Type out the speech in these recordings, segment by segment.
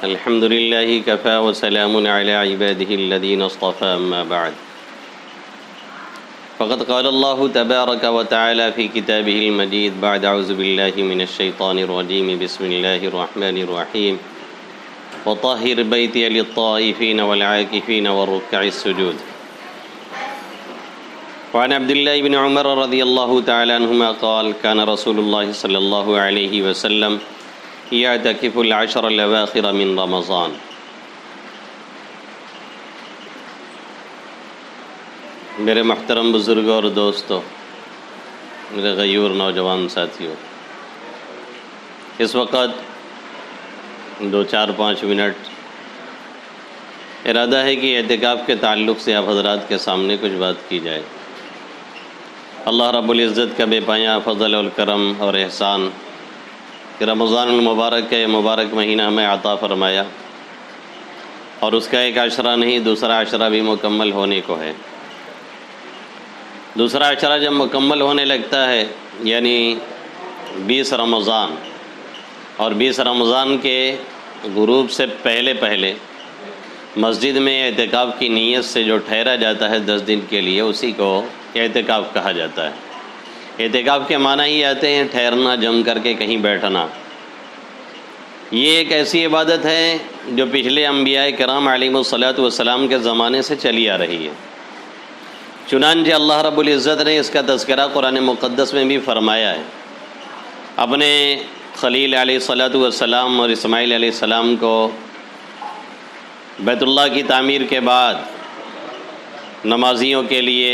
الحمد لله كفى وسلام على عباده الذين اصطفى أما بعد فقد قال الله تبارك وتعالى في كتابه المجيد بعد أعوذ بالله من الشيطان الرجيم بسم الله الرحمن الرحيم وطهر بيتي للطائفين والعاكفين والركع السجود. وعن عبد الله بن عمر رضي الله تعالى عنهما قال كان رسول الله صلى الله عليه وسلم يعتكف العشر الأواخر من رمضان. میرے محترم بزرگوں اور دوستوں، میرے غیور نوجوان ساتھیوں، اس وقت 2-4-5 منٹ ارادہ ہے کہ اعتکاف کے تعلق سے آپ حضرات کے سامنے کچھ بات کی جائے۔ اللہ رب العزت کا بے پایاں فضل اور کرم اور احسان کہ رمضان المبارک کا یہ مبارک مہینہ ہمیں عطا فرمایا، اور اس کا ایک عشرہ نہیں دوسرا عشرہ بھی مکمل ہونے کو ہے۔ دوسرا عشرہ جب مکمل ہونے لگتا ہے یعنی 20 رمضان، اور 20 رمضان کے غروب سے پہلے مسجد میں اعتکاف کی نیت سے جو ٹھہرا جاتا ہے 10 دن کے لیے، اسی کو اعتکاف کہا جاتا ہے۔ اعتکاف کے معنی ہی آتے ہیں ٹھہرنا، جم کر کے کہیں بیٹھنا۔ یہ ایک ایسی عبادت ہے جو پچھلے انبیاء کرام علیہم الصلاۃ والسلام کے زمانے سے چلی آ رہی ہے۔ چنانچہ اللہ رب العزت نے اس کا تذکرہ قرآن مقدس میں بھی فرمایا ہے۔ اپنے خلیل علیہ الصلاۃ والسلام اور اسماعیل علیہ السلام کو بیت اللہ کی تعمیر کے بعد نمازیوں کے لیے،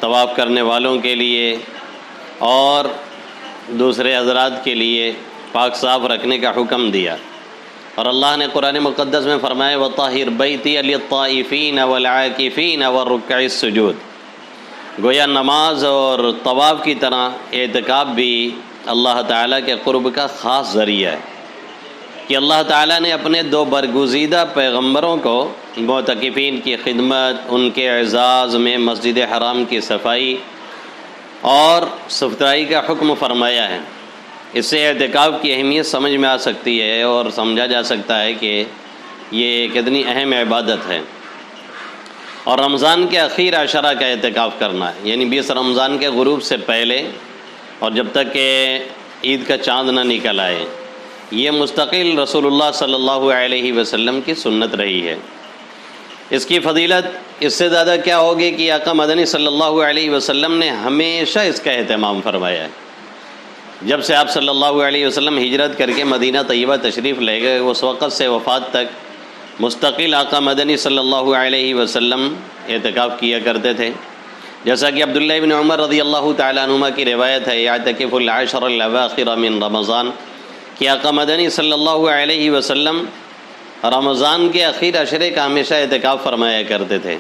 طواف کرنے والوں کے لیے اور دوسرے حضرات کے لیے پاک صاف رکھنے کا حکم دیا، اور اللہ نے قرآن مقدس میں فرمایا وَطَهِّرْ بَيْتِيَ لِلطَّائِفِينَ وَالْعَاكِفِينَ وَالرُّكَّعِ السُّجُودِ۔ گویا نماز اور طواف کی طرح اعتکاف بھی اللہ تعالیٰ کے قرب کا خاص ذریعہ ہے کہ اللہ تعالیٰ نے اپنے 2 برگزیدہ پیغمبروں کو معتکفین کی خدمت، ان کے اعزاز میں مسجد حرام کی صفائی اور ستھرائی کا حکم فرمایا ہے۔ اس سے اعتکاف کی اہمیت سمجھ میں آ سکتی ہے اور سمجھا جا سکتا ہے کہ یہ کتنی اہم عبادت ہے۔ اور رمضان کے اخیر عشرہ کا اعتکاف کرنا ہے، یعنی 20 رمضان کے غروب سے پہلے اور جب تک کہ عید کا چاند نہ نکل آئے، یہ مستقل رسول اللہ صلی اللہ علیہ وسلم کی سنت رہی ہے۔ اس کی فضیلت اس سے زیادہ کیا ہوگی کہ آقا مدنی صلی اللہ علیہ وسلم نے ہمیشہ اس کا اہتمام فرمایا ہے۔ جب سے آپ صلی اللہ علیہ وسلم ہجرت کر کے مدینہ طیبہ تشریف لے گئے، اس وقت سے وفات تک مستقل آقا مدنی صلی اللہ علیہ وسلم اعتکاف کیا کرتے تھے۔ جیسا کہ عبداللہ بن عمر رضی اللہ تعالیٰ عنہما کی روایت ہے یعتکف العشر الاواخر من رمضان، کہ آقا مدنی صلی اللہ علیہ وسلم رمضان کے اخیر عشرے کا ہمیشہ اعتکاف فرمایا کرتے تھے۔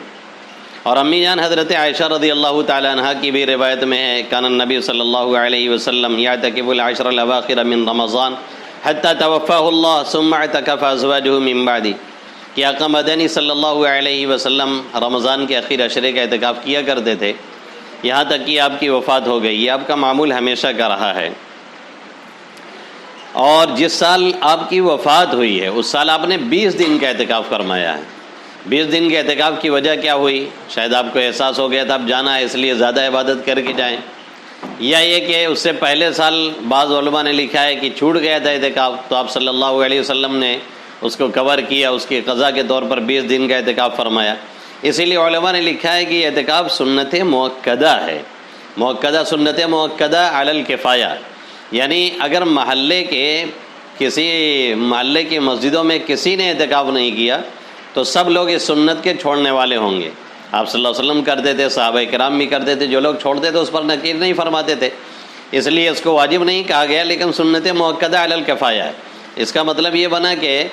اور امی جان حضرت عائشہ رضی اللہ تعالیٰ عنہ کی بھی روایت میں ہے کان النبی صلی اللہ علیہ وسلم یعتکف العشر الاواخر من رمضان حتی توفاہ اللہ ثم اعتکف ازواجہ من بعدی، کہ آقا مدنی صلی اللہ علیہ وسلم رمضان کے اخیر عشرے کا اعتکاف کیا کرتے تھے یہاں تک کہ آپ کی وفات ہو گئی۔ یہ آپ کا معمول ہمیشہ کا رہا ہے۔ اور جس سال آپ کی وفات ہوئی ہے اس سال آپ نے 20 دن کا اعتکاف فرمایا ہے۔ 20 دن کے اعتکاف کی وجہ کیا ہوئی؟ شاید آپ کو احساس ہو گیا تھا اب جانا ہے اس لیے زیادہ عبادت کر کے جائیں، یا یہ کہ اس سے پہلے سال بعض علماء نے لکھا ہے کہ چھوٹ گیا تھا اعتکاف تو آپ صلی اللہ علیہ وسلم نے اس کو کور کیا، اس کی قضا کے طور پر 20 دن کا اعتکاف فرمایا۔ اسی لیے علماء نے لکھا ہے کہ اعتکاف سنت مؤکدہ ہے، مؤکدہ سنت مؤکدہ علی الکفایہ، یعنی اگر محلے کی مسجدوں میں کسی نے اعتکاف نہیں کیا تو سب لوگ اس سنت کے چھوڑنے والے ہوں گے۔ آپ صلی اللہ علیہ وسلم کرتے تھے، صحابہ کرام بھی کرتے تھے، جو لوگ چھوڑتے تھے اس پر نکیر نہیں فرماتے تھے، اس لیے اس کو واجب نہیں کہا گیا، لیکن سنت مؤکدہ علی الکفایہ ہے۔ اس کا مطلب یہ بنا کہ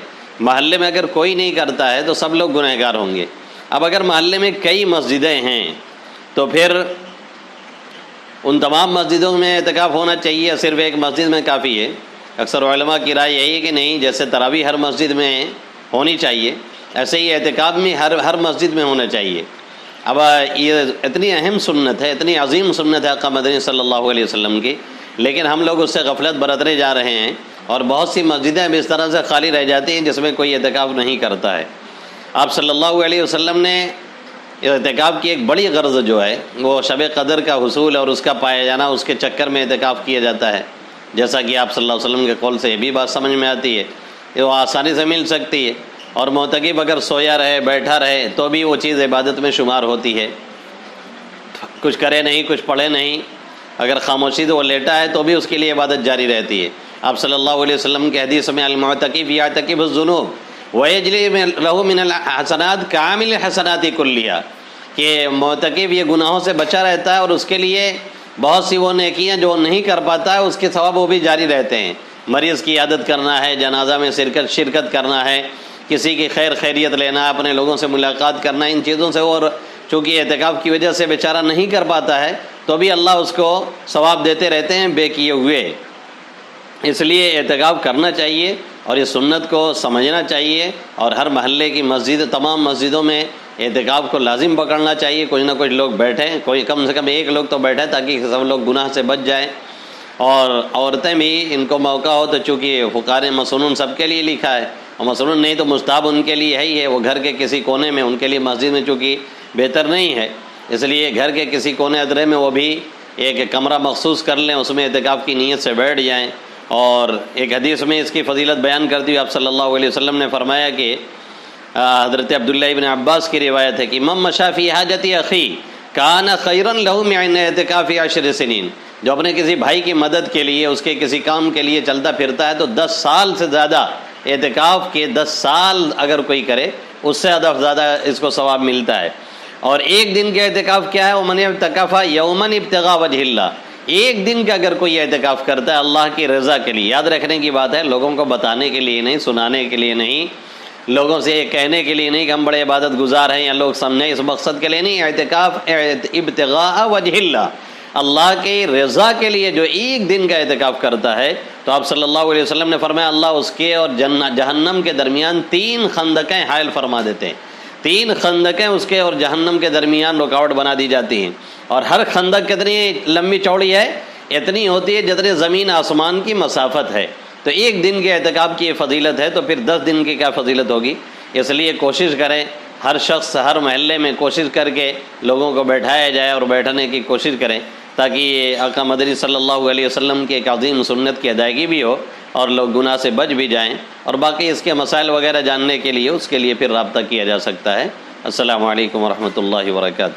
محلے میں اگر کوئی نہیں کرتا ہے تو سب لوگ گنہگار ہوں گے۔ اب اگر محلے میں کئی مسجدیں ہیں تو پھر ان تمام مسجدوں میں اعتکاف ہونا چاہیے، صرف ایک مسجد میں کافی ہے؟ اکثر علماء کی رائے یہی ہے کہ نہیں، جیسے تراویح ہر مسجد میں ہونی چاہیے ایسے ہی اعتکاف میں ہر مسجد میں ہونا چاہیے۔ اب یہ اتنی اہم سنت ہے، اتنی عظیم سنت ہے آقا مدنی صلی اللہ علیہ وسلم کی، لیکن ہم لوگ اس سے غفلت برتنے جا رہے ہیں، اور بہت سی مسجدیں اب اس طرح سے خالی رہ جاتی ہیں جس میں کوئی اعتکاف نہیں کرتا ہے۔ آپ صلی اللہ علیہ وسلم نے اعتکاف کی ایک بڑی غرض جو ہے وہ شب قدر کا حصول اور اس کا پایا جانا، اس کے چکر میں اعتکاف کیا جاتا ہے، جیسا کہ آپ صلی اللہ علیہ وسلم کے قول سے یہ بھی بات سمجھ میں آتی ہے کہ وہ آسانی سے مل سکتی ہے، اور معتکف اگر سویا رہے بیٹھا رہے تو بھی وہ چیز عبادت میں شمار ہوتی ہے، کچھ کرے نہیں کچھ پڑھے نہیں، اگر خاموشی سے وہ لیٹا ہے تو بھی اس کے لیے عبادت جاری رہتی ہے۔ آپ صلی اللہ علیہ وسلم کی حدیث میں المعتکف یعتکف الذنوب ویجلی لہ من الحسنات کامل الحسنات کلیہ، کہ معتکف یہ گناہوں سے بچا رہتا ہے اور اس کے لیے بہت سی وہ نیکیاں جو نہیں کر پاتا ہے اس کے ثواب وہ بھی جاری رہتے ہیں۔ مریض کی عیادت کرنا ہے، جنازہ میں شرکت کرنا ہے، کسی کی خیر خیریت لینا، اپنے لوگوں سے ملاقات کرنا، ان چیزوں سے، اور چونکہ اعتکاف کی وجہ سے بیچارہ نہیں کر پاتا ہے تو بھی اللہ اس کو ثواب دیتے رہتے ہیں بے کیے ہوئے۔ اس لیے اعتکاف کرنا چاہیے اور اس سنت کو سمجھنا چاہیے، اور ہر محلے کی مسجد، تمام مسجدوں میں اعتکاف کو لازم پکڑنا چاہیے۔ کچھ نہ کچھ لوگ بیٹھیں، کوئی کم سے کم ایک لوگ تو بیٹھیں تاکہ سب لوگ گناہ سے بچ جائیں، اور عورتیں بھی ان کو موقع ہو تو، چونکہ فقار مسنون سب کے لیے لکھا ہے، اور مسنون نہیں تو مستحب ان کے لیے ہے ہی ہے، وہ گھر کے کسی کونے میں، ان کے لیے مسجد میں چونکہ بہتر نہیں ہے، اس لیے گھر کے کسی کونے ادرے میں وہ بھی ایک کمرہ مخصوص کر لیں، اس میں اعتکاف کی نیت سے بیٹھ جائیں۔ اور ایک حدیث میں اس کی فضیلت بیان کرتی ہوئی آپ صلی اللہ علیہ وسلم نے فرمایا کہ حضرت عبداللہ ابن عباس کی روایت ہے کہ من مشى فی حاجت اخی کان خیرا لہ من اعتکاف 10 سنین، جو اپنے کسی بھائی کی مدد کے لیے، اس کے کسی کام کے لیے چلتا پھرتا ہے تو 10 سال سے زیادہ اعتکاف کے 10 سال اگر کوئی کرے اس سے زیادہ اس کو ثواب ملتا ہے۔ اور ایک دن کا اعتکاف کیا ہے؟ ومن اعتکف یوما ابتغاء وجہ اللہ، ایک دن کا اگر کوئی اعتکاف کرتا ہے اللہ کی رضا کے لیے، یاد رکھنے کی بات ہے، لوگوں کو بتانے کے لیے نہیں، سنانے کے لیے نہیں، لوگوں سے یہ کہنے کے لیے نہیں کہ ہم بڑے عبادت گزار ہیں یا لوگ سمجھیں، اس مقصد کے لیے نہیں، اعتکاف ابتغاء وجہ اللہ، اللہ کی رضا کے لیے جو ایک دن کا اعتکاف کرتا ہے، تو آپ صلی اللہ علیہ وسلم نے فرمایا اللہ اس کے اور جہنم کے درمیان 3 خندقیں حائل فرما دیتے ہیں، 3 خندقیں اس کے اور جہنم کے درمیان رکاوٹ بنا دی جاتی ہیں، اور ہر خندق کتنی لمبی چوڑی ہے؟ اتنی ہوتی ہے جتنی زمین آسمان کی مسافت ہے۔ تو ایک دن کے اعتکاف کی یہ فضیلت ہے تو پھر 10 دن کی کیا فضیلت ہوگی؟ اس لیے کوشش کریں، ہر شخص ہر محلے میں کوشش کر کے لوگوں کو بیٹھایا جائے اور بیٹھنے کی کوشش کریں، تاکہ یہ آقا مدنی صلی اللہ علیہ وسلم کی ایک عظیم سنت کی ادائیگی بھی ہو اور لوگ گناہ سے بچ بھی جائیں، اور باقی اس کے مسائل وغیرہ جاننے کے لیے اس کے لیے پھر رابطہ کیا جا سکتا ہے۔ السلام علیکم ورحمۃ اللہ وبرکاتہ۔